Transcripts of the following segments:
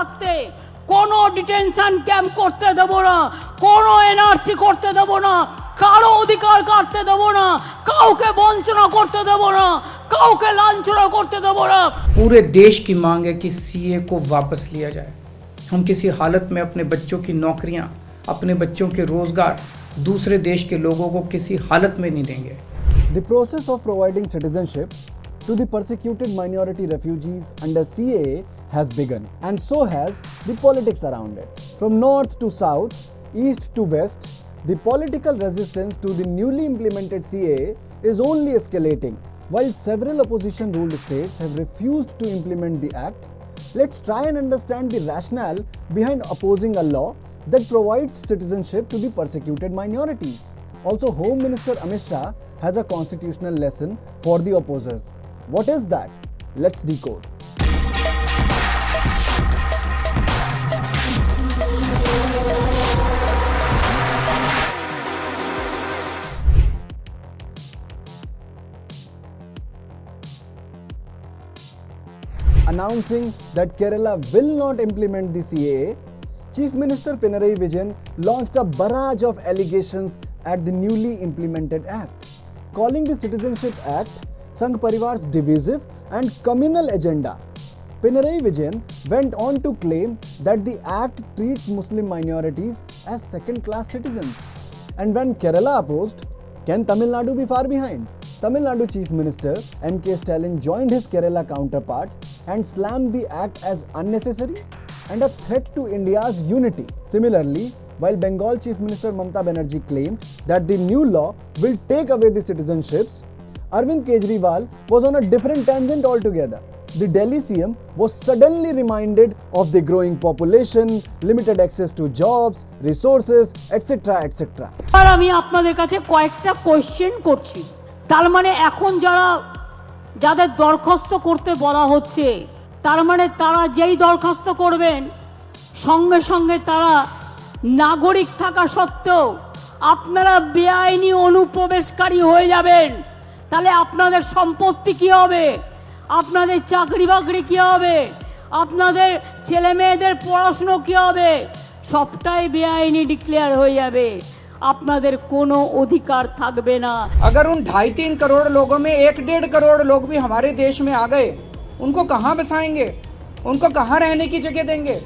থাকতে কোনো detention camp করতে দেব না, কোনো এনআরসি করতে দেব না, কারো অধিকার কাটতে দেব না, কাউকে বঞ্চনা করতে দেব না, কাউকে লাঞ্ছনা করতে দেব না। पूरे देश की मांग है कि सीए को वापस लिया जाए। हम किसी हालत में अपने बच्चों की नौकरियां, अपने बच्चों के रोजगार दूसरे देश के लोगों को किसी हालत में नहीं देंगे। The process of providing citizenship to the persecuted minority refugees under CAA has begun, and so has the politics around it. From north to south, east to west, the political resistance to the newly implemented CAA is only escalating. While several opposition-ruled states have refused to implement the act, let's try and understand the rationale behind opposing a law that provides citizenship to the persecuted minorities. Also, Home Minister Amit Shah has a constitutional lesson for the opposers. What is that? Let's decode. Announcing that Kerala will not implement the CAA, Chief Minister Pinarayi Vijayan launched a barrage of allegations at the newly implemented act, calling the Citizenship Act Sangh Parivar's divisive and communal agenda. Pinarayi Vijayan went on to claim that the act treats Muslim minorities as second-class citizens. And when Kerala opposed, can Tamil Nadu be far behind? Tamil Nadu Chief Minister M.K. Stalin joined his Kerala counterpart and slammed the act as unnecessary and a threat to India's unity. Similarly, while Bengal Chief Minister Mamata Banerjee claimed that the new law will take away the citizenships, Arvind Kejriwal was on a different tangent altogether. The Delhi CM was suddenly reminded of the growing population, limited access to jobs, resources, etc. etc. আর আমি আপনাদের কাছে কয়েকটা question করছি। তার মানে এখন যাদের দরখাস্ত করতে বলা হচ্ছে, তার মানে তারা যেই দরখাস্ত করবেন সঙ্গে সঙ্গে তারা নাগরিক থাকা সত্ত্বেও আপনারা বেআইনি অনুপ্রবেশকারী হয়ে যাবেন। তাহলে আপনাদের সম্পত্তি কী হবে, আপনাদের চাকরি বাকরি কী হবে, আপনাদের ছেলে মেয়েদের পড়াশুনো কী হবে, সবটাই বেআইনি ডিক্লেয়ার হয়ে যাবে। আপনাদের কোনো অধিকার থাকবে না। अगर उन 2.5-3 करोड़ लोगों में 1-1.5 करोड़ लोग भी हमारे देश में आ गए, उनको कहाँ बसाएंगे, उनको कहाँ रहने की जगह देंगे,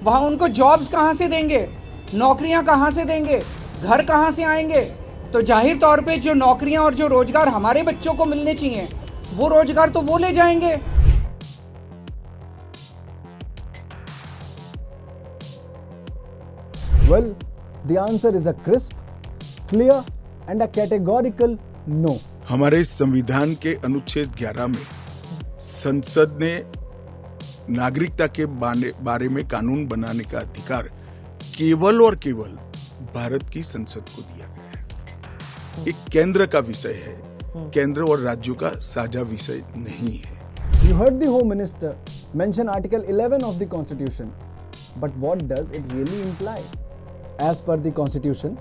वहाँ उनको जॉब्स कहाँ से देंगे, नौकरियाँ कहाँ से देंगे, घर कहाँ से आएंगे। तो जाहिर तौर पे जो नौकरियाँ और जो रोजगार हमारे बच्चों को मिलने चाहिए, वो रोजगार तो वो ले जाएंगे। Well, the answer is a crisp, clear and a categorical no. हमारे संविधान के अनुच्छेद 11 में संसद ने नागरिकता के बारे में कानून बनाने का अधिकार केवल और केवल भारत की संसद को दिया गया है। एक केंद्र का विषय है, केंद्र और राज्यों का साझा विषय नहीं है। You heard the Home Minister mention Article 11 of the Constitution. But what does it really imply? As per the Constitution,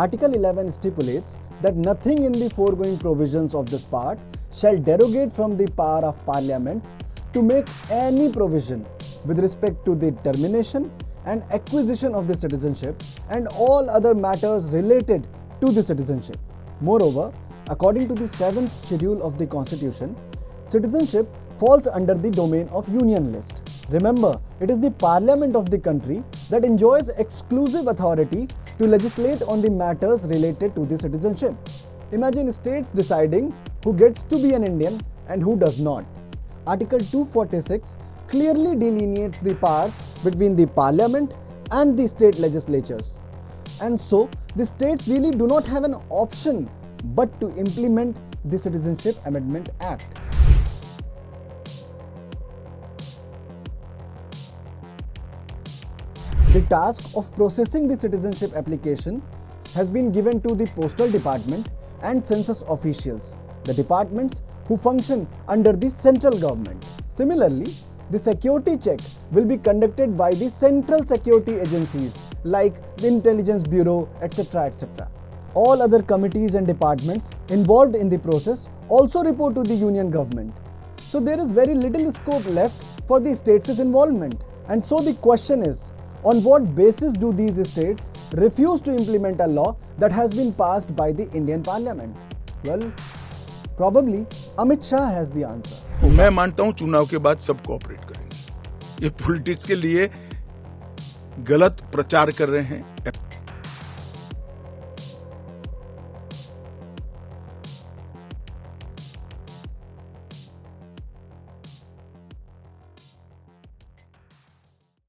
Article 11 stipulates that nothing in the foregoing provisions of this part shall derogate from the power of Parliament to make any provision with respect to the termination and acquisition of the citizenship and all other matters related to the citizenship. Moreover, according to the 7th schedule of the Constitution, citizenship falls under the domain of Union list. Remember, it is the Parliament of the country that enjoys exclusive authority to legislate on the matters related to the citizenship. Imagine states deciding who gets to be an Indian and who does not. Article 246 clearly delineates the powers between the Parliament and the state legislatures. And so, the states really do not have an option but to implement the Citizenship Amendment Act. The task of processing the citizenship application has been given to the Postal Department and census officials, the departments who function under the central government. Similarly, the security check will be conducted by the central security agencies like the Intelligence Bureau, etc. etc. All other committees and departments involved in the process also report to the union government. So there is very little scope left for the states' involvement. And so the question is, on what basis do these states refuse to implement a law that has been passed by the Indian Parliament? Well, probably Amit Shah has the answer. मैं मानता हूं चुनाव के बाद सब cooperate करेंगे। ये politics के लिए गलत प्रचार कर रहे हैं।